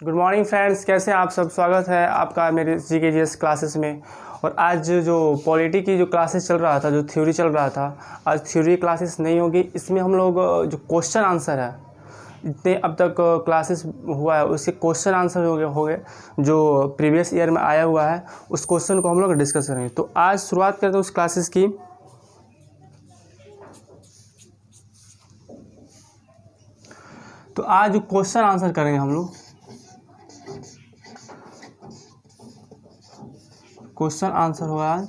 Good morning friends, कैसे हैं आप सब। स्वागत है आपका मेरे GKGS क्लासेस में। और आज जो पॉलिटी की जो क्लासेस चल रहा था, जो थ्योरी चल रहा था, आज थ्योरी क्लासेस नहीं होगी। इसमें हम लोग जो क्वेश्चन आंसर है, इतने अब तक क्लासेस हुआ है उसके क्वेश्चन आंसर हो गए जो प्रीवियस ईयर में आया हुआ है, उस क्वेश्चन को हम लोग डिस्कस करेंगे। तो आज शुरुआत करते हैं उस क्लासेस की। तो आज क्वेश्चन आंसर करेंगे हम लोग। क्वेश्चन आंसर होगा आज।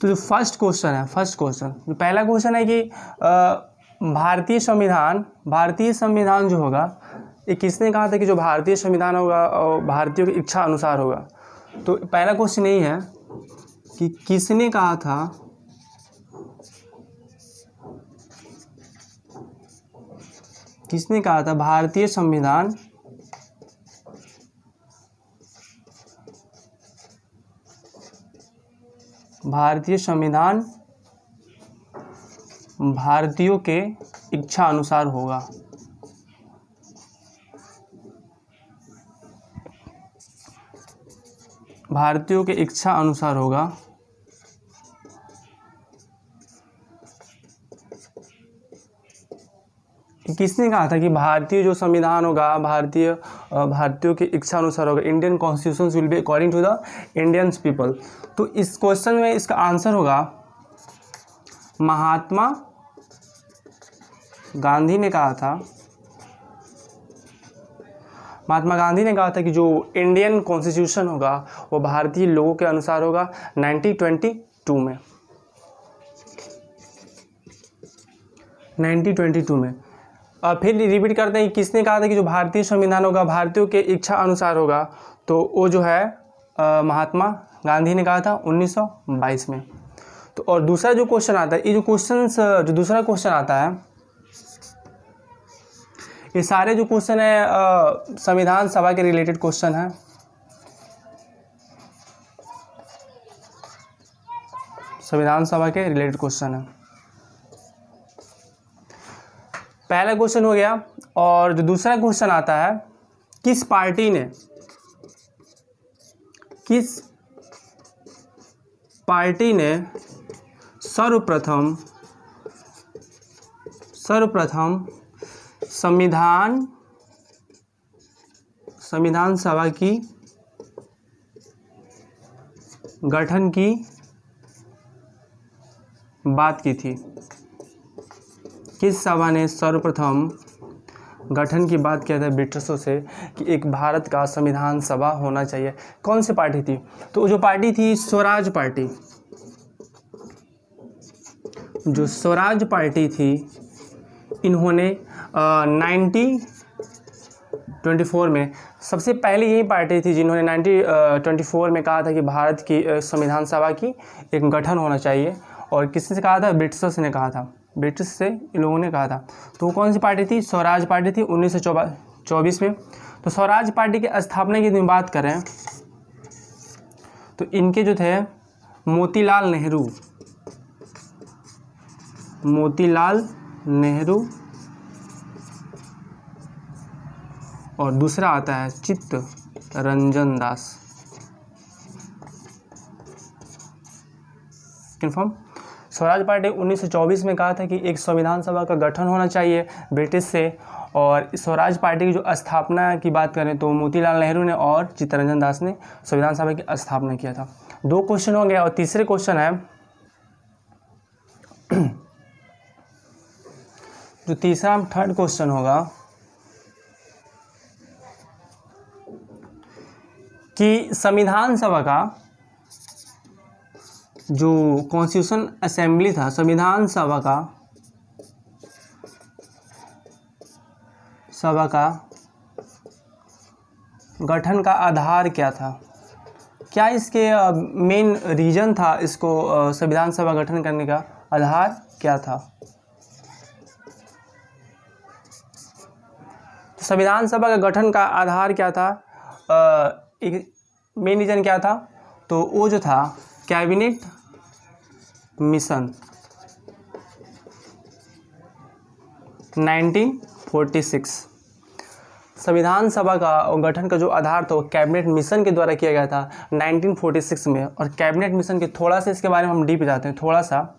तो जो फर्स्ट क्वेश्चन है, जो पहला क्वेश्चन है कि भारतीय संविधान जो होगा, ये किसने कहा था कि जो भारतीय संविधान होगा भारतीयों की इच्छा अनुसार होगा। तो पहला क्वेश्चन यही है कि किसने कहा था भारतीय संविधान भारतीयों के इच्छा अनुसार होगा। भारतीयों के इच्छा अनुसार होगा। किसने कहा था कि भारतीय जो संविधान होगा भारतीयों की इच्छा अनुसार होगा। Indian constitution will be according to the Indians people. तो इस क्वेश्चन में इसका आंसर होगा महात्मा गांधी ने कहा था कि जो इंडियन कॉन्स्टिट्यूशन होगा वो भारतीय लोगों के अनुसार होगा 1922 में। 1922 में। फिर रिपीट करते हैं, किसने कहा था कि जो भारतीय संविधान होगा भारतीयों के इच्छा अनुसार होगा। तो वो जो है महात्मा गांधी ने कहा था 1922 में। तो और दूसरा जो क्वेश्चन आता है, ये जो दूसरा क्वेश्चन आता है, ये सारे जो क्वेश्चन है संविधान सभा के रिलेटेड क्वेश्चन है। संविधान सभा के रिलेटेड क्वेश्चन है। पहला क्वेश्चन हो गया। और जो दूसरा क्वेश्चन आता है, किस पार्टी ने सर्वप्रथम संविधान सभा की गठन की बात की थी। किस सभा ने सर्वप्रथम गठन की बात किया था ब्रिटिशों से कि एक भारत का संविधान सभा होना चाहिए। कौन सी पार्टी थी? तो जो पार्टी थी स्वराज पार्टी। जो स्वराज पार्टी थी, इन्होंने 1924 में, सबसे पहले यही पार्टी थी जिन्होंने 1924 में कहा था कि भारत की संविधान सभा की एक गठन होना चाहिए। और किसने से कहा था? ब्रिटिशर्स ने कहा था। ब्रिटिश से इन लोगों ने कहा था। तो वो कौन सी पार्टी थी? स्वराज पार्टी थी 1924 में। तो स्वराज पार्टी की स्थापना की बात करें तो इनके जो थे मोतीलाल नेहरू और दूसरा आता है चित्तरंजन दास। कन्फर्म। स्वराज पार्टी 1924 में कहा था कि एक संविधान सभा का गठन होना चाहिए ब्रिटिश से। और स्वराज पार्टी की जो स्थापना की बात करें तो मोतीलाल नेहरू ने और चित्तरंजन दास ने संविधान सभा की स्थापना किया था। दो क्वेश्चन हो गए। और तीसरे क्वेश्चन है, जो थर्ड क्वेश्चन होगा कि संविधान सभा का जो कॉन्स्टिट्यूशन असेंबली था, संविधान सभा का गठन का आधार क्या था? क्या इसके मेन रीजन था? इसको संविधान सभा गठन करने का आधार क्या था? संविधान सभा का गठन का आधार क्या था? एक मेन रीजन क्या था? तो वो जो था कैबिनेट मिशन। 1946। संविधान सभा का गठन का जो आधार था वो कैबिनेट मिशन के द्वारा किया गया था 1946 में। और कैबिनेट मिशन के थोड़ा सा इसके बारे में हम डीप जाते हैं, थोड़ा सा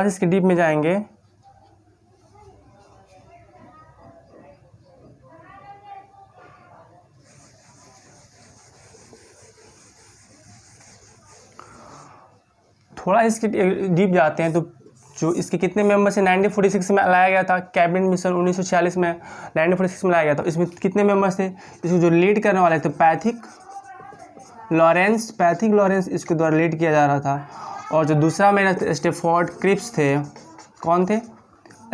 इसके डीप में जाएंगे। थोड़ा इसके डीप जाते हैं तो जो इसके कितने मेंबर्स हैं 1946 में लाया गया था। कैबिनेट मिशन 1946 में 1946 में लाया गया था। इसमें कितने मेंबर्स थे? इसको जो लीड करने वाले थे पैथिक लॉरेंस इसके द्वारा लीड किया जा रहा था। और जो दूसरा मेरा स्टैफोर्ड क्रिप्स थे, कौन थे?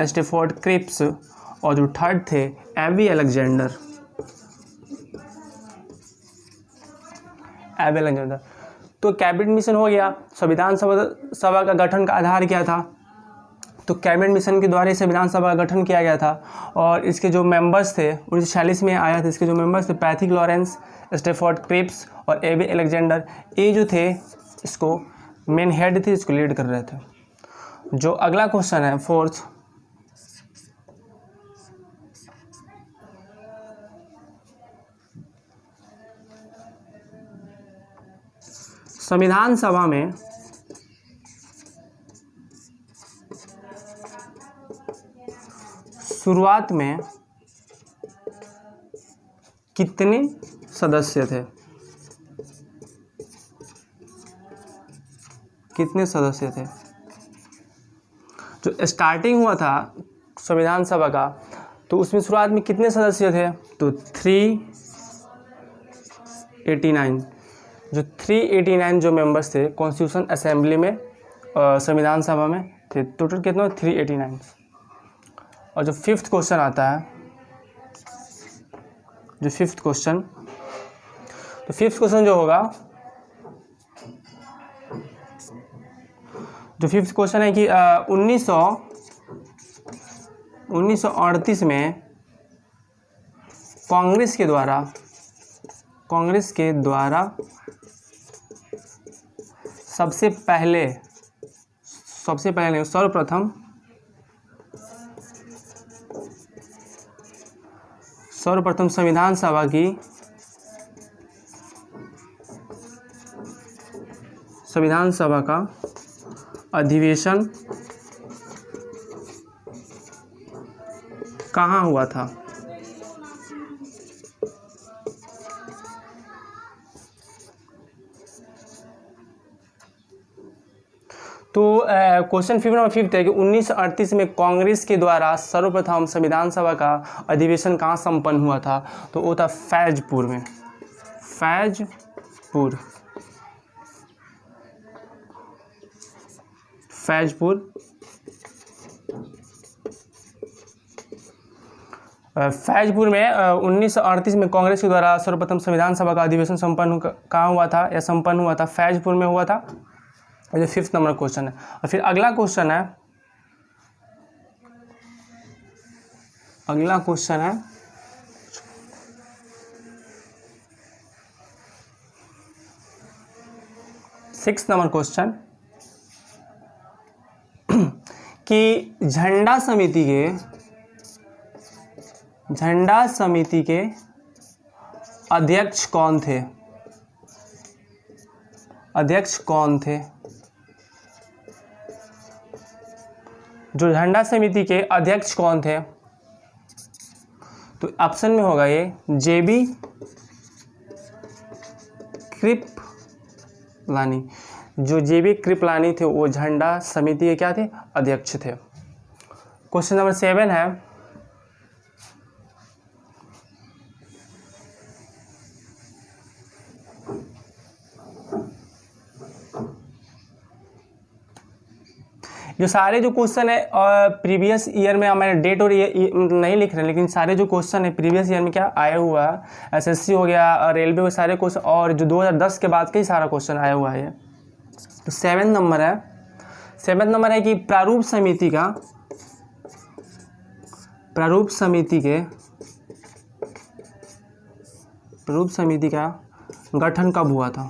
Stafford Cripps. और जो थर्ड थे एबी अलेक्जेंडर। तो कैबिनेट मिशन हो गया। संविधान सभा का गठन का आधार क्या था? तो कैबिनेट मिशन के द्वारा संविधान सभा का गठन किया गया था। और इसके जो मेंबर्स थे 1946 में आया था। इसके जो मेंबर्स थे पैथिक लॉरेंस, स्टैफोर्ड क्रिप्स और एबी अलेक्जेंडर, ये जो थे इसको मेन हेड थे, इसको लीड कर रहे थे। जो अगला क्वेश्चन है फोर्थ, संविधान सभा में शुरुआत में कितने सदस्य थे? कितने सदस्य थे? जो स्टार्टिंग हुआ था संविधान सभा का, तो उसमें शुरुआत में कितने सदस्य थे? तो 389। जो 389 जो मेंबर्स थे कॉन्स्टिट्यूशन असेंबली में, संविधान सभा में थे। टोटल कितना? 389। और जो फिफ्थ क्वेश्चन आता है, जो फिफ्थ क्वेश्चन जो होगा, जो फिफ्थ क्वेश्चन है कि 1938 में कांग्रेस के द्वारा सबसे पहले नहीं, सर्वप्रथम संविधान सभा का अधिवेशन कहाँ हुआ था? तो क्वेश्चन नंबर 5 है कि 1938 में कांग्रेस के द्वारा सर्वप्रथम संविधान सभा का अधिवेशन कहाँ संपन्न हुआ था? तो वो था फैजपुर में। फैजपुर में 1938 में कांग्रेस के द्वारा सर्वप्रथम संविधान सभा का अधिवेशन संपन्न कहाँ हुआ था? या संपन्न हुआ था फैजपुर में हुआ था। ये 5th नंबर क्वेश्चन है। और फिर अगला क्वेश्चन है 6th नंबर क्वेश्चन कि झंडा समिति के अध्यक्ष कौन थे? जो झंडा समिति के अध्यक्ष कौन थे? तो ऑप्शन में होगा ये जेबी कृपलानी। जो जेबी कृपलानी थे वो झंडा समिति के क्या थे? अध्यक्ष थे। क्वेश्चन नंबर 7 है जो सारे जो क्वेश्चन है प्रीवियस ईयर में, हमारे डेट और ये नहीं लिख रहे, लेकिन सारे जो क्वेश्चन है प्रीवियस ईयर में क्या आया हुआ है, एसएससी हो गया, रेलवे के सारे क्वेश्चन, और जो 2010 के बाद का ही सारा क्वेश्चन आया हुआ है। तो 7 नंबर है कि प्रारूप समिति का गठन कब हुआ था?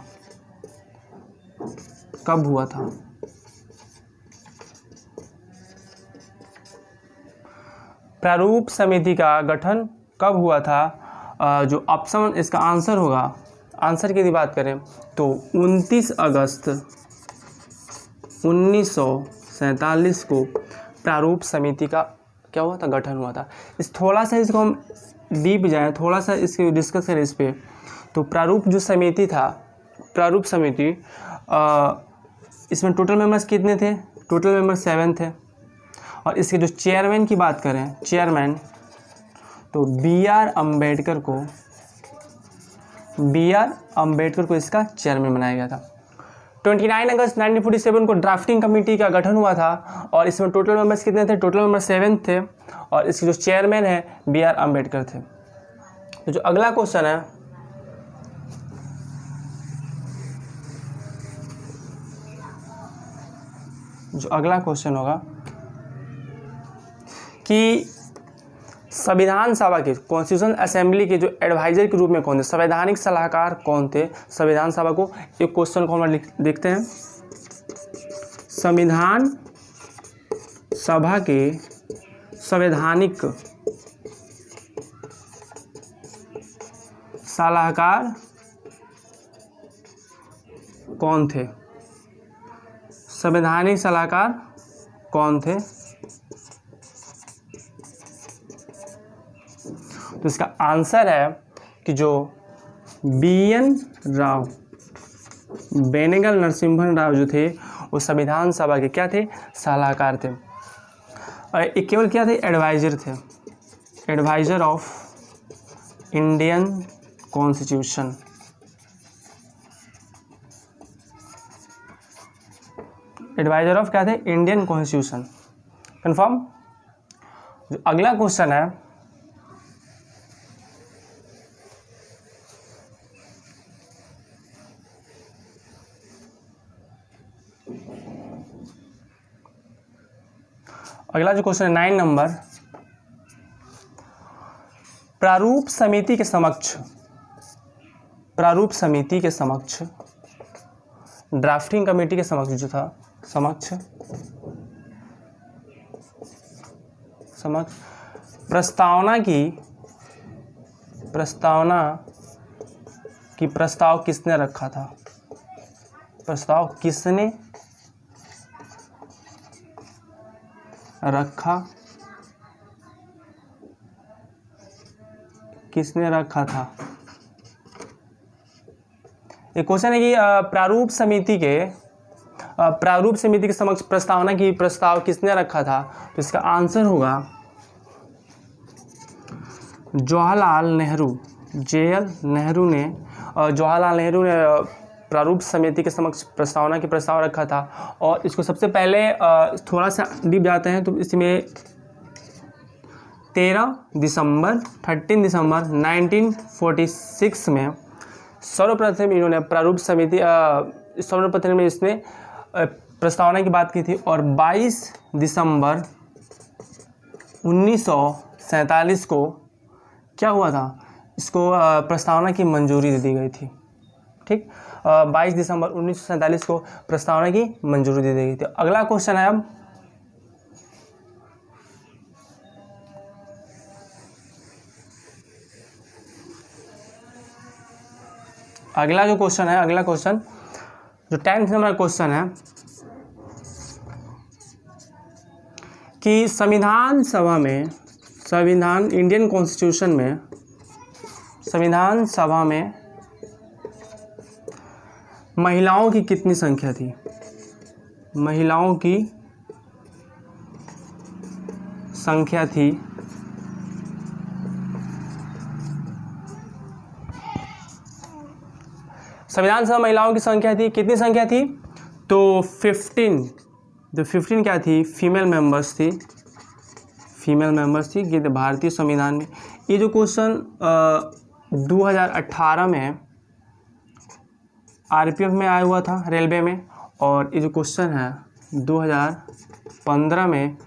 प्रारूप समिति का गठन कब हुआ था? जो ऑप्शन इसका आंसर होगा, आंसर की यदि बात करें तो 29 अगस्त 1947 को प्रारूप समिति का क्या हुआ था? गठन हुआ था। इस थोड़ा सा इसको हम डीप जाएँ, थोड़ा सा इसको डिस्कस करें इस पर, तो प्रारूप जो समिति था, प्रारूप समिति इसमें टोटल मेंबर्स कितने थे? टोटल मेंबर 7 थे। और इसके जो चेयरमैन की बात करें, चेयरमैन, तो बी आर अम्बेडकर को इसका चेयरमैन बनाया गया था। 29 अगस्त 1947 को ड्राफ्टिंग कमेटी का गठन हुआ था और इसमें टोटल मेंबर्स कितने थे? टोटल मेंबर 7 थे और इसके जो चेयरमैन है बी आर अम्बेडकर थे। तो जो अगला क्वेश्चन है, जो अगला क्वेश्चन होगा कि संविधान सभा के, कॉन्स्टिट्यूशन असेंबली के जो एडवाइजर के रूप में कौन थे? संवैधानिक सलाहकार कौन थे संविधान सभा को? एक क्वेश्चन को हम देखते हैं। संविधान सभा के संवैधानिक सलाहकार कौन थे? संवैधानिक सलाहकार कौन थे? तो इसका आंसर है कि जो BN राव, बेनेगल नरसिम्हन राव जो थे वो संविधान सभा के क्या थे? सलाहकार थे। और एक केवल क्या थे? एडवाइजर थे, adviser of Indian constitution. Adviser of क्या थे? Indian constitution. कंफर्म। जो अगला क्वेश्चन है, अगला जो क्वेश्चन है 9 नंबर, प्रारूप समिति के समक्ष, प्रारूप समिति के समक्ष, ड्राफ्टिंग कमेटी के समक्ष जो था, समक्ष प्रस्तावना की प्रस्ताव किसने रखा था? प्रस्ताव किसने रखा, किसने रखा था? एक क्वेश्चन है कि प्रारूप समिति के समक्ष प्रस्तावना की प्रस्ताव किसने रखा था? तो इसका आंसर होगा जवाहरलाल नेहरू, JL नेहरू ने, जवाहरलाल नेहरू ने प्रारूप समिति के समक्ष प्रस्तावना की प्रस्ताव रखा था। और इसको सबसे पहले थोड़ा सा डीप जाते हैं तो इसमें 13 दिसंबर 1946 में सर्वप्रथम इन्होंने प्रारूप समिति, सर्वप्रथम में इसने प्रस्तावना की बात की थी। और 22 दिसंबर 1947 को क्या हुआ था? इसको प्रस्तावना की मंजूरी दे दी गई थी। ठीक, 22 दिसंबर 1947 को प्रस्तावना की मंजूरी दे दी गई थी। अगला क्वेश्चन है अब, अगला क्वेश्चन जो 10th नंबर क्वेश्चन है कि संविधान सभा में, इंडियन कॉन्स्टिट्यूशन में, संविधान सभा में महिलाओं की कितनी संख्या थी? महिलाओं की संख्या थी संविधान सभा महिलाओं की संख्या थी, कितनी संख्या थी? तो 15, जो 15 क्या थी? फीमेल मेंबर्स थी, ये भारतीय संविधान में। ये जो क्वेश्चन 2018 में RPF में आया हुआ था, रेलवे में, और ये जो क्वेश्चन है 2015 में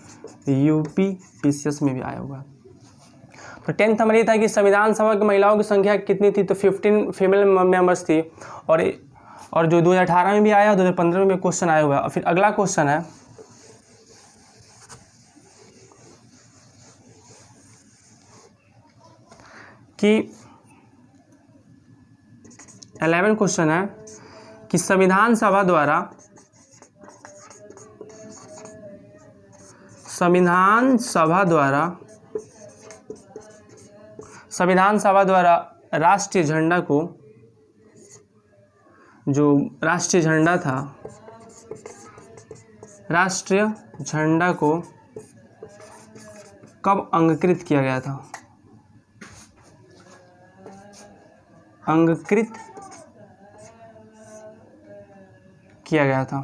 UP PCS में भी आया हुआ। तो 10th नंबर ये था कि संविधान सभा की महिलाओं की संख्या कितनी थी? तो 15 फीमेल मेंबर्स थी। और जो 2018 में भी आया, 2015 में भी क्वेश्चन आया हुआ है। और फिर अगला क्वेश्चन है कि 11 क्वेश्चन है कि संविधान सभा द्वारा राष्ट्रीय झंडा को, जो राष्ट्रीय झंडा था, राष्ट्रीय झंडा को कब अंगीकृत किया गया था? अंगीकृत किया गया था।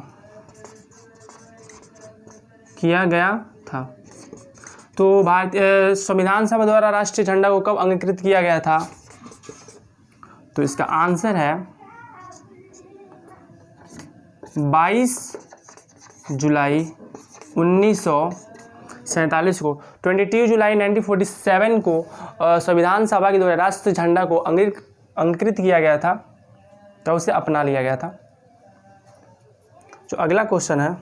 तो भारतीय संविधान सभा द्वारा राष्ट्रीय झंडा को कब अंगीकृत किया गया था? तो इसका आंसर है 22 जुलाई 1947 को। 22 जुलाई 1947 को संविधान सभा के द्वारा राष्ट्रीय झंडा को अंगीकृत किया गया था, तो उसे अपना लिया गया था। जो अगला क्वेश्चन है,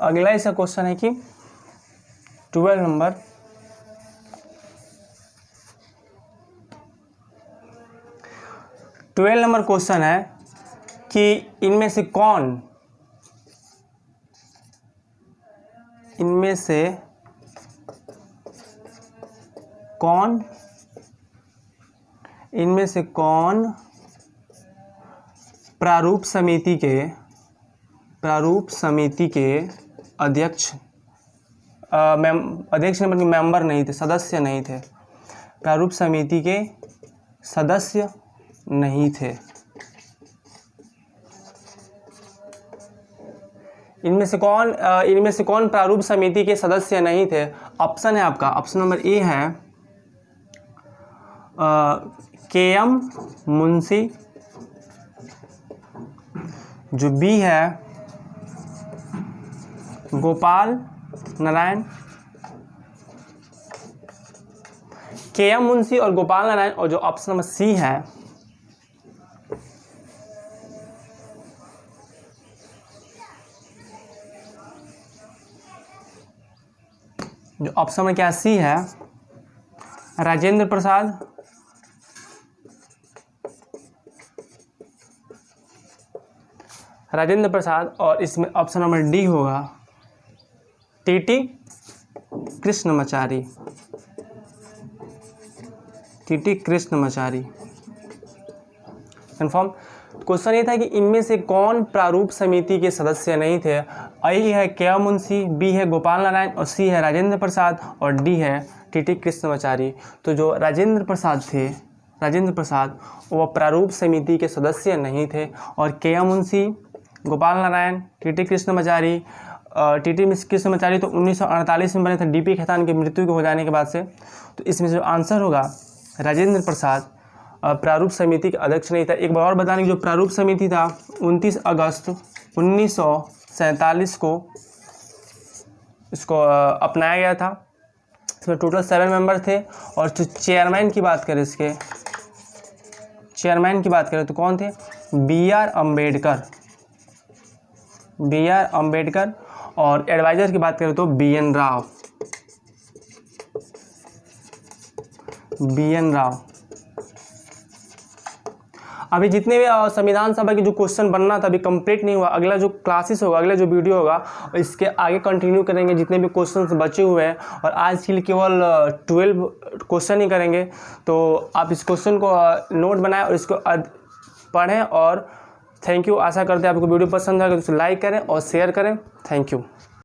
अगला इसका क्वेश्चन है कि 12 नंबर, क्वेश्चन है कि इनमें से कौन प्रारूप समिति के अध्यक्ष बल्कि मेंबर नहीं थे, सदस्य नहीं थे। प्रारूप समिति के सदस्य नहीं थे। इनमें से कौन प्रारूप समिति के सदस्य नहीं थे? ऑप्शन है आपका, ऑप्शन नंबर ए है के.एम. मुंशी, जो बी है गोपाल नारायण, के.एम. मुंशी और गोपाल नारायण, और जो ऑप्शन नंबर सी है जो ऑप्शन में क्या सी है राजेंद्र प्रसाद, और इसमें ऑप्शन नंबर डी होगा टीटी कृष्णमाचारी। कन्फर्म। क्वेश्चन ये था कि इनमें से कौन प्रारूप समिति के सदस्य नहीं थे? आई है के.एम. मुंशी, बी है गोपाल नारायण, और सी है राजेंद्र प्रसाद, और डी है टीटी कृष्णमाचारी। तो जो राजेंद्र प्रसाद वो प्रारूप समिति के सदस्य नहीं थे, और के.एम. मुंशी, गोपाल नारायण, टीटी कृष्णमाचारी तो 1948 में बने थे डीपी खेतान की मृत्यु के हो जाने के बाद से। तो इसमें जो आंसर होगा राजेंद्र प्रसाद प्रारूप समिति के अध्यक्ष नहीं था। एक बार और बताने की, जो प्रारूप समिति था 29 अगस्त 1947 को इसको अपनाया गया था। इसमें टोटल 7 मेंबर थे, और जो चेयरमैन की बात करें तो कौन थे? बी आर अम्बेडकर, और एडवाइजर की बात करें तो बी एन राव। अभी जितने भी संविधान सभा की जो क्वेश्चन बनना था अभी कंप्लीट नहीं हुआ। अगला जो क्लासेस होगा, अगला जो वीडियो होगा, इसके आगे कंटिन्यू करेंगे जितने भी क्वेश्चंस बचे हुए हैं, और आज के लिए केवल 12 क्वेश्चन ही करेंगे। तो आप इस क्वेश्चन को नोट बनाएं और इसको पढ़ें, और थैंक यू। आशा करते हैं आपको वीडियो पसंद आएगा तो लाइक करें और शेयर करें। Thank you.